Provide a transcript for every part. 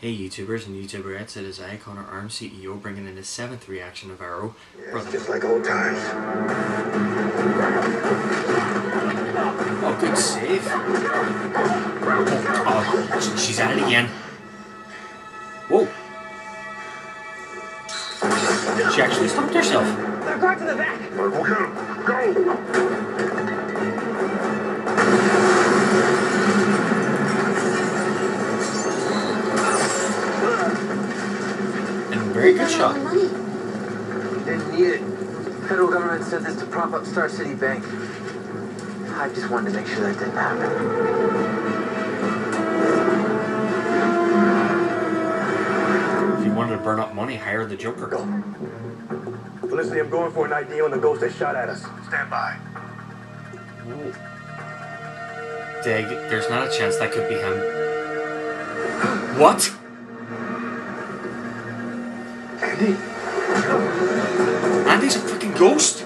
Hey YouTubers and YouTuberettes, it is I, Connor Arms, CEO, bringing in the 7th reaction of Arrow. Yeah, it's just like old times. Oh, good save. Oh, she's at it again. Whoa. She actually stopped herself. They're going to the back. Okay, go! Very good shot. Didn't need it. Federal government sent this to prop up Star City Bank. I just wanted to make sure that didn't happen. If you wanted to burn up money, hire the Joker. Go. Felicity, I'm going for an ID on the ghost that shot at us. Stand by. Dig, there's not a chance that could be him. What? Andy? Andy's a freaking ghost!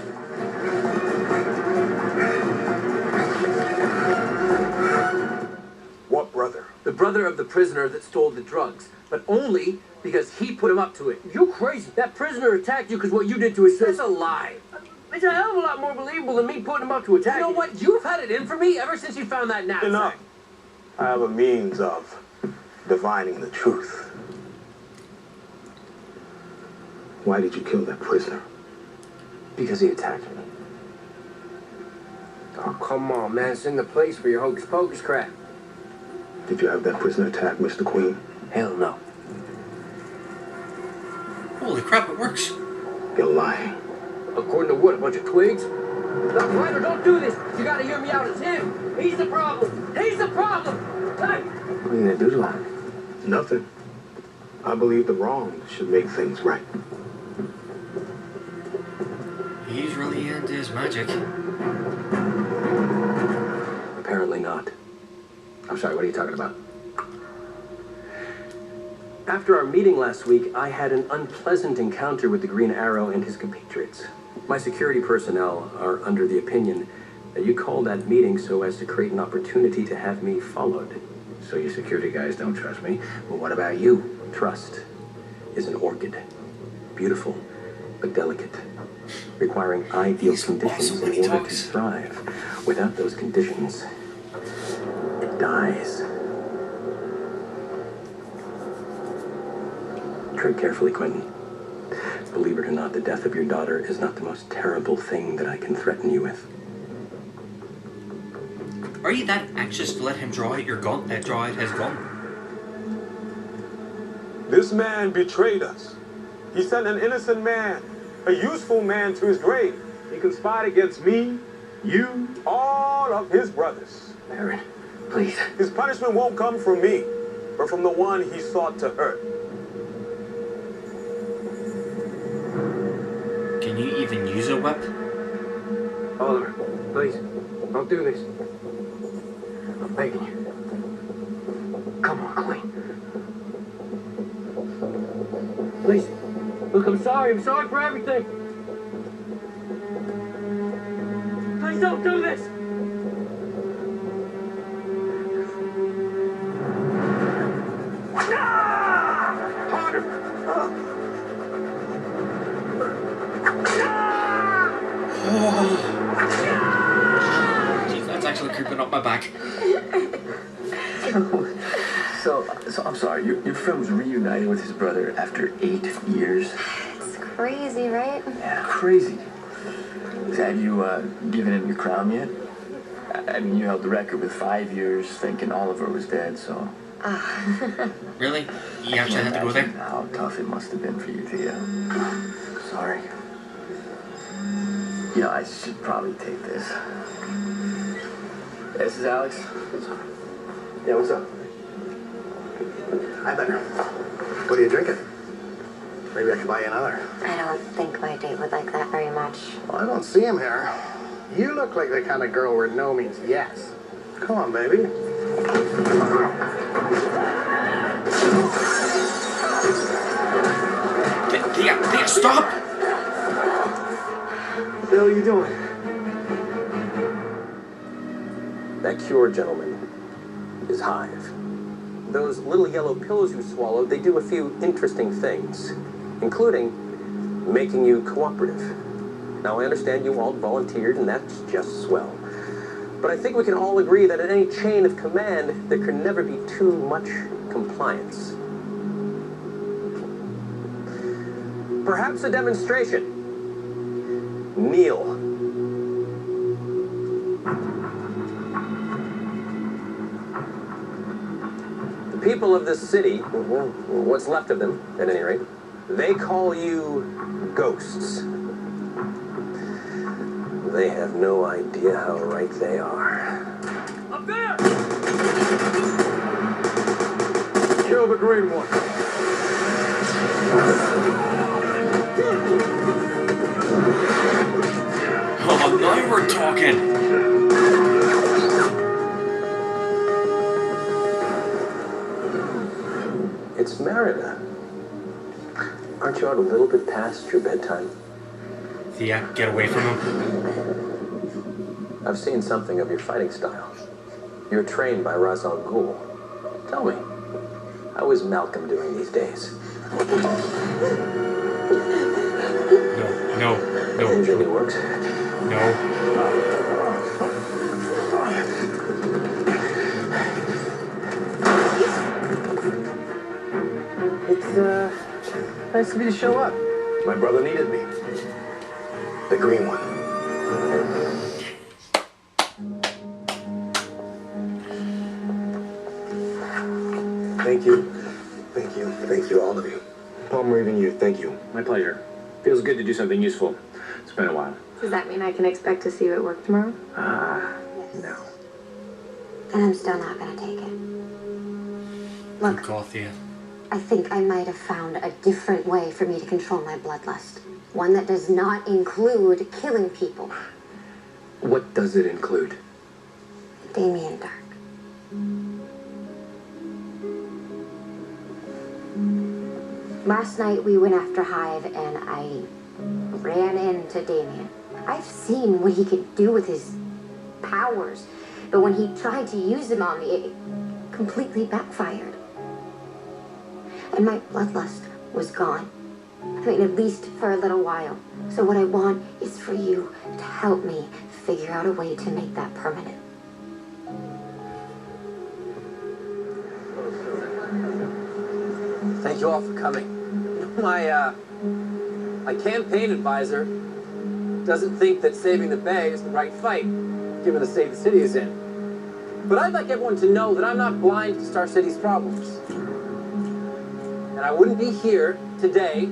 What brother? The brother of the prisoner that stole the drugs, but only because he put him up to it. You crazy? That prisoner attacked you because what you did to his sister. That's a lie. It's a hell of a lot more believable than me putting him up to attack. You know what? You've had it in for me ever since you found that knapsack. Enough. I have a means of divining the truth. Why did you kill that prisoner? Because he attacked me. Oh, come on, man. It's in the place for your hocus pocus crap. Did you have that prisoner attack Mr. Queen? Hell no. Holy crap, it works. You're lying. According to what, a bunch of twigs? Look, Ryder, don't do this. You gotta hear me out. It's him. He's the problem. He's the problem. Hey! What are you gonna do to him? Nothing. I believe the wrong should make things right. He's really into his magic. Apparently not. I'm sorry, what are you talking about? After our meeting last week, I had an unpleasant encounter with the Green Arrow and his compatriots. My security personnel are under the opinion that you called that meeting so as to create an opportunity to have me followed. So your security guys don't trust me. But what about you? Trust is an orchid. Beautiful, but delicate. Requiring ideal conditions in order to thrive. Without those conditions, it dies. Tread carefully, Quentin. Believe it or not, the death of your daughter is not the most terrible thing that I can threaten you with. Are you that anxious to let him draw out your gun? Draw out his gun? This man betrayed us. He sent an innocent man, a useful man, to his grave. He conspired against me, you, all of his brothers. Aaron, please. His punishment won't come from me, but from the one he sought to hurt. Can you even use a whip? Oliver, please, don't do this. I'm begging you. Come on, Queen. Please. Look, I'm sorry for everything. Please don't do this. Harder. Jeez, that's actually creeping up my back. So I'm sorry, your friend's reunited with his brother after 8 years? It's crazy, right? Yeah, crazy. Have you given him your crown yet? I mean, you held the record with 5 years thinking Oliver was dead, so... Really? You actually had to go there? How tough it must have been for you, Tia. Sorry. You know, I should probably take this. This is Alex. Yeah, what's up? Hi there. What are you drinking? Maybe I can buy you another. I don't think my date would like that very much. Well, I don't see him here. You look like the kind of girl where no means yes. Come on, baby. Thea, stop! What the hell are you doing? That cure, gentlemen, is hive. those little yellow pills you swallow, they do a few interesting things, including making you cooperative. Now, I understand you all volunteered, and that's just swell. But I think we can all agree that at any chain of command, there can never be too much compliance. Perhaps a demonstration. Kneel. The people of this city, what's left of them, at any rate, they call you ghosts. They have no idea how right they are. Up there! Kill the green one. Oh, now we're talking. It's Merida. Aren't you out a little bit past your bedtime? Thea, get away from him. I've seen something of your fighting style. You're trained by Ghul. Tell me, how is Malcolm doing these days? No. Engine works? No. It's, nice of you to show up. My brother needed me. The green one. Thank you, all of you. Palmer, even you, thank you. My pleasure. Feels good to do something useful. It's been a while. Does that mean I can expect to see you at work tomorrow? No. Then I'm still not gonna take it. Good Look, call, Thea. I think I might have found a different way for me to control my bloodlust. One that does not include killing people. What does it include? Damien Dark. Last night we went after Hive and I ran into Damien. I've seen what he could do with his powers, but when he tried to use them on me, it completely backfired. And my bloodlust was gone. I mean, at least for a little while. So what I want is for you to help me figure out a way to make that permanent. Thank you all for coming. My campaign advisor doesn't think that saving the Bay is the right fight, given the state the city is in. But I'd like everyone to know that I'm not blind to Star City's problems. And I wouldn't be here today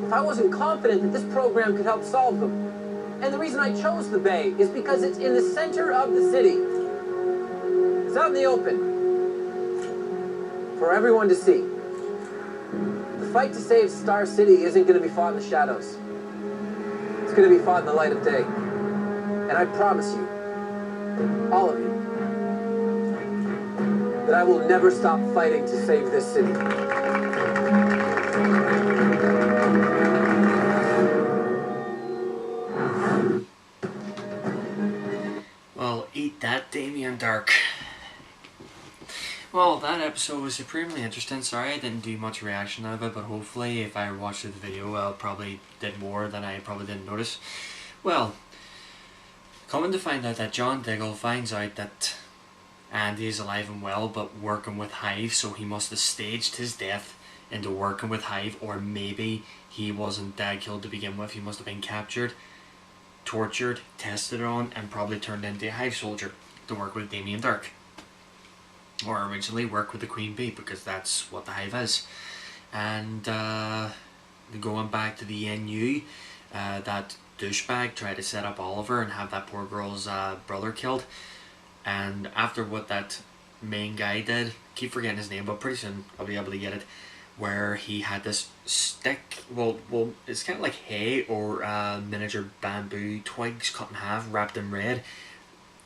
if I wasn't confident that this program could help solve them. And the reason I chose the Bay is because it's in the center of the city. It's out in the open for everyone to see. The fight to save Star City isn't going to be fought in the shadows. It's going to be fought in the light of day. And I promise you, all of you, that I will never stop fighting to save this city. Well, eat that, Damien Dark. Well, that episode was supremely interesting. Sorry I didn't do much reaction of it, but hopefully if I watched the video, I probably did more than I probably didn't notice. Well, coming to find out that John Diggle finds out that Andy is alive and well, but working with Hive, so he must have staged his death into working with Hive, or maybe he wasn't killed to begin with. He must have been captured, tortured, tested on, and probably turned into a Hive soldier to work with Damien Dark. Or originally work with the Queen Bee, because that's what the Hive is. And going back to the NU, that douchebag tried to set up Oliver and have that poor girl's brother killed. And after what that main guy did, keep forgetting his name, but pretty soon I'll be able to get it, where he had this stick, well it's kind of like hay or miniature bamboo twigs cut in half, wrapped in red,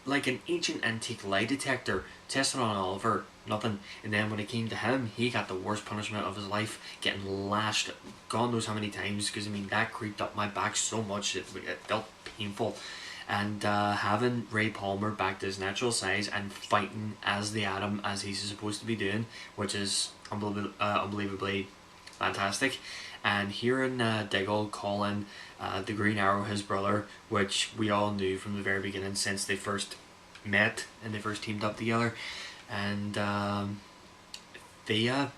like an ancient antique lie detector. Tested on Oliver, nothing. And then when it came to him, he got the worst punishment of his life, getting lashed God knows how many times, because I mean that creeped up my back so much it felt painful. and having Ray Palmer back to his natural size and fighting as the Atom as he's supposed to be doing, which is unbelievably fantastic. And hearing Diggle calling the Green Arrow his brother, which we all knew from the very beginning since they first met and they first teamed up together, and Thea,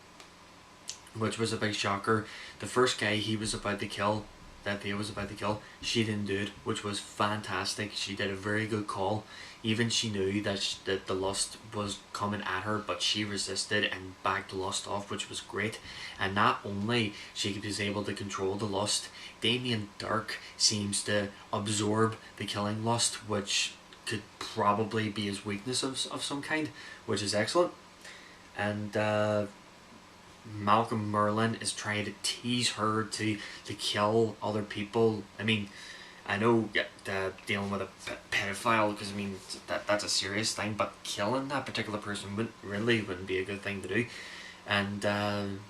which was a big shocker. The first guy he was about to kill, that Thea was about to kill, she didn't do it, which was fantastic. She did a very good call. Even she knew that the lust was coming at her, but she resisted and backed the lust off, which was great. And not only she was able to control the lust, Damien Dark seems to absorb the killing lust, which could probably be his weakness of some kind, which is excellent. And Malcolm Merlyn is trying to tease her to kill other people. I mean, I know dealing with a pedophile, because I mean that's a serious thing, but killing that particular person wouldn't be a good thing to do. And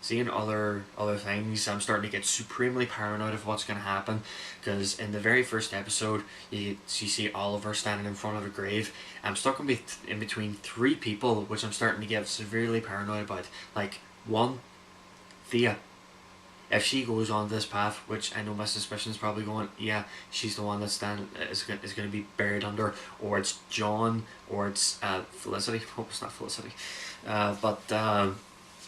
seeing other things, I'm starting to get supremely paranoid of what's going to happen, because in the very first episode you see Oliver standing in front of a grave. I'm stuck in between three people, which I'm starting to get severely paranoid about. Like, one, Thea. If she goes on this path, which I know my suspicion is probably going, yeah, she's the one that's is going to be buried under, or it's John, or it's Felicity. Hope it's not Felicity, but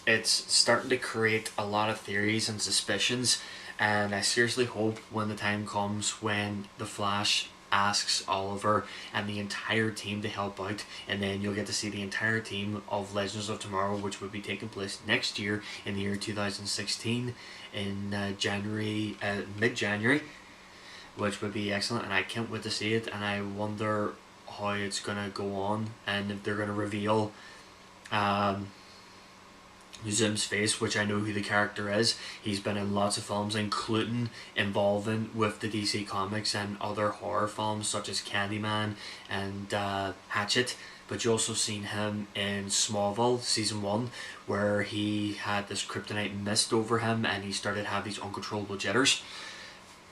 it's starting to create a lot of theories and suspicions, and I seriously hope when the time comes when the Flash asks Oliver and the entire team to help out, and then you'll get to see the entire team of Legends of Tomorrow, which would be taking place next year in the year 2016 in January, mid-January, which would be excellent, and I can't wait to see it. And I wonder how it's gonna go on, and if they're gonna reveal Zoom's face, which I know who the character is. He's been in lots of films, including involving with the DC Comics and other horror films such as Candyman and Hatchet. But you also seen him in Smallville season 1, where he had this kryptonite mist over him and he started to have these uncontrollable jitters.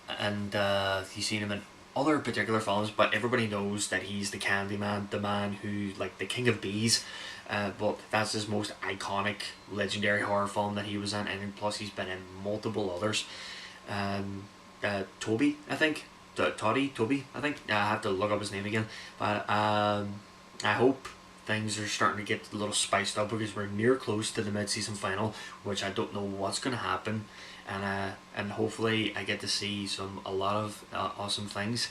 And you've seen him in other particular films, but everybody knows that he's the Candyman, the man who, like, the King of Bees. But that's his most iconic, legendary horror film that he was in, and plus he's been in multiple others. Toby, I think. Toby, I think. I have to look up his name again. But I hope things are starting to get a little spiced up, because we're near close to the mid-season final, which I don't know what's going to happen. And hopefully I get to see a lot of awesome things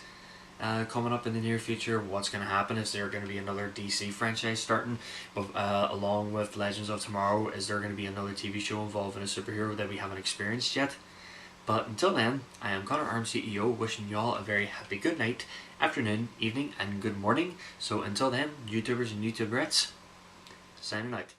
coming up in the near future. What's going to happen? Is there going to be another DC franchise starting? But along with Legends of Tomorrow, is there going to be another TV show involving a superhero that we haven't experienced yet? But until then, I am Connor Arms CEO, wishing you all a very happy good night, afternoon, evening, and good morning. So until then, YouTubers and YouTuberettes, signing out.